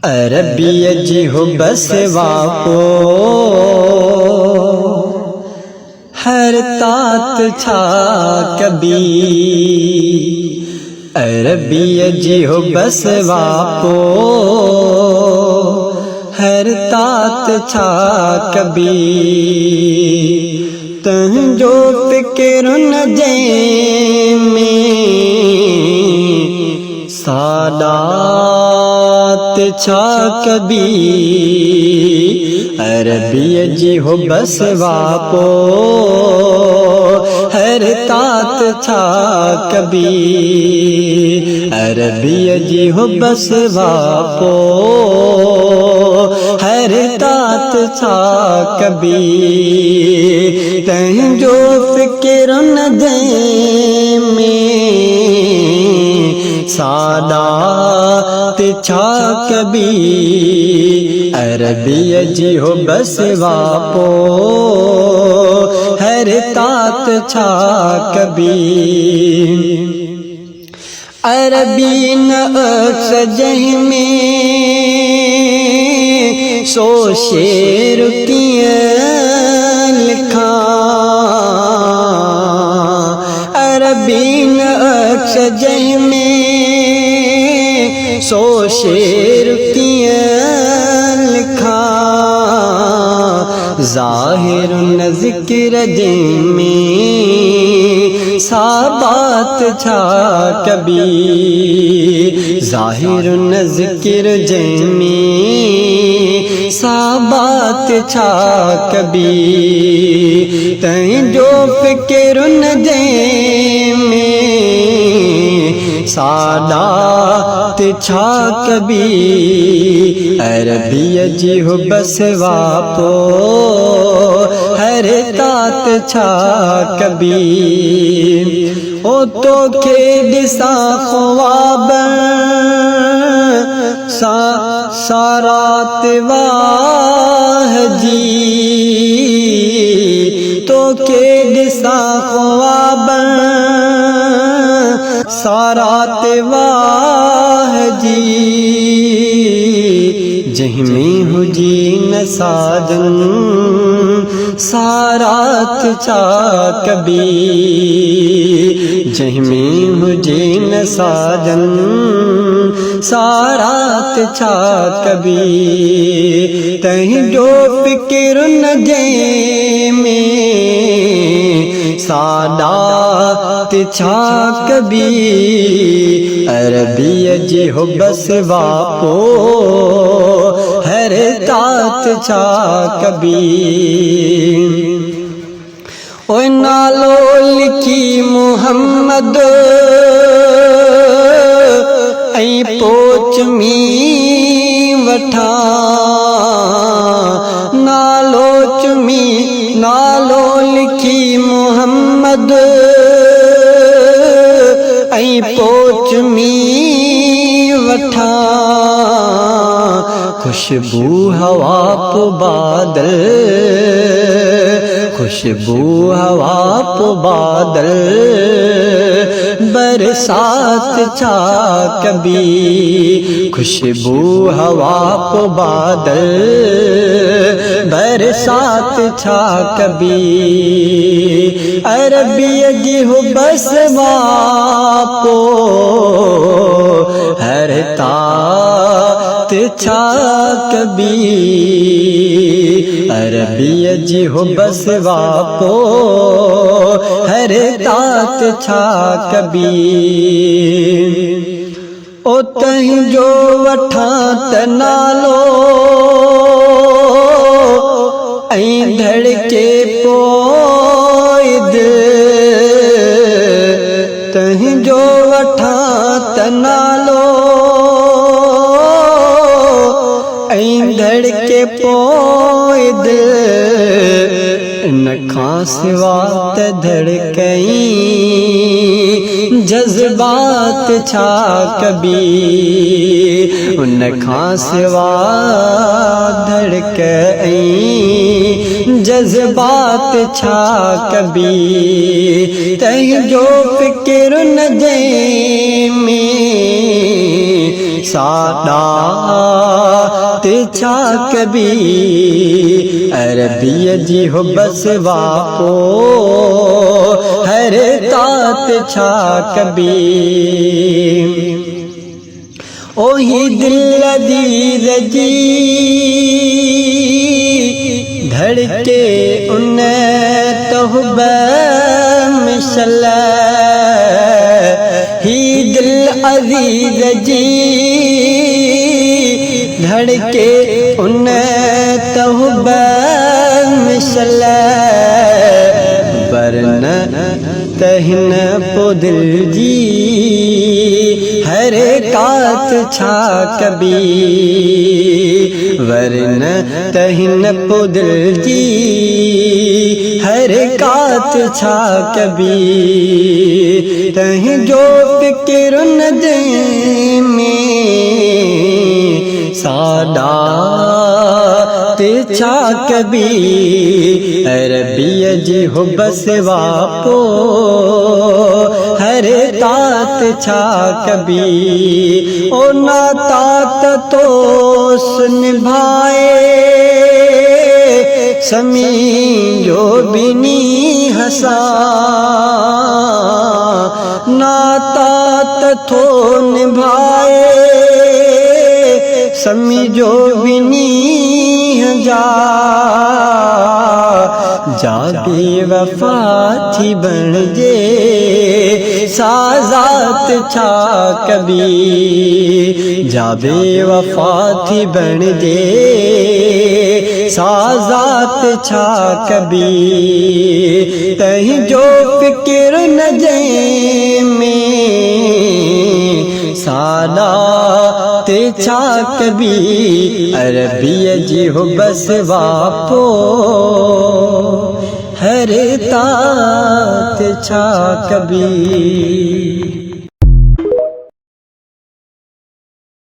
अरबिय जी हो बस वापो हर तात छा कभी। अरबिय जी हो बस वापो हर तात छा कभी। तह जो फिक्र न जे में सादात छा कभी। अरबिय जी हो बस वापो हर तात छा कभी। अरबिय जी हो बस वापो हर तात छा कभी। तह जो फिक्र न दे में सादात छा कभी। अरबिय जी हो बस वापो हर तात छा कभी। अरबी न सजह में सो शेर किया लिखा। अरबी न सजह में सो शेर किया लिखा। ज़ाहिर न ज़िक्र में साबात छा कभी। ज़ाहिर न ज़िक्र में साबात छा कभी। तैं जो फिक्र न दे में सादात छा कभी। अरबिय जी हो बस वापो हर तात छा कभी। ओ तो के दिसा ख्वाब सारात वाह जी। तो के दिसा ख्वाब सारात वाह जी। जहमें हो जी न साजन सारात छा कभी। जहमें हो जी न साजन सारात छा कभी। तहीं जो फिक्र न जे में सादात छा कभी। अरबिय जी हो बस वापो हर तात छा कभी। ओ नालो लिखी मुहम्मद ऐं पोच मी वठा। नालो चुमी नालो लिखी मुहम्मद ऐं पोच मी वठा। खुशबू हवा पो बादल खुशबू हवा पो बादल बरसात छा कभी। खुशबू हवा पो बादल बरसात छा कभी। अरबिय जी हो बस वापो हर तात छा कभी। अरबिय जी हो बस वापो हर तात छा कभी। ओ तहीं जो वठा त नालो ऐं धड़के पोइ दिल। तहीं जो वठा त नालो ऐं धड़के पोइ दिल। इन खां सिवा त धड़कई जज्बात छा कभी। उन खां सिवा धड़कई जज्बात छा कभी। तहीं जो फिक्र न जे में सादा ते छा कभी अरबी जी हो बस वापो हरे तात छा कभी ओही दिल अजीज जी धड़के उन तोहब मिसल ही दिल अजीज जी धड़के उन तोहब मिसल वरन तहिन पो दिल जी हरे कात छा कभी वरन तहिन पो दिल जी हरे कात छा कभी तहीं जो फिक्र न दे में सादा ते छा कभी अरबी जी हो बस वापो हरे तात छा कभी ओ ना तात तो निभाए समी जो बिनी हसा ना तात तो निभाए समी जो बिनी जा बेवफा थी बन जे साजात छा कभी जा बेवफा थी बन जे साजात छा कभी तहीं जो फिक्र न जे में सादा ते छा कभी अरबी जी हो बस वापो हरे तात छा कभी।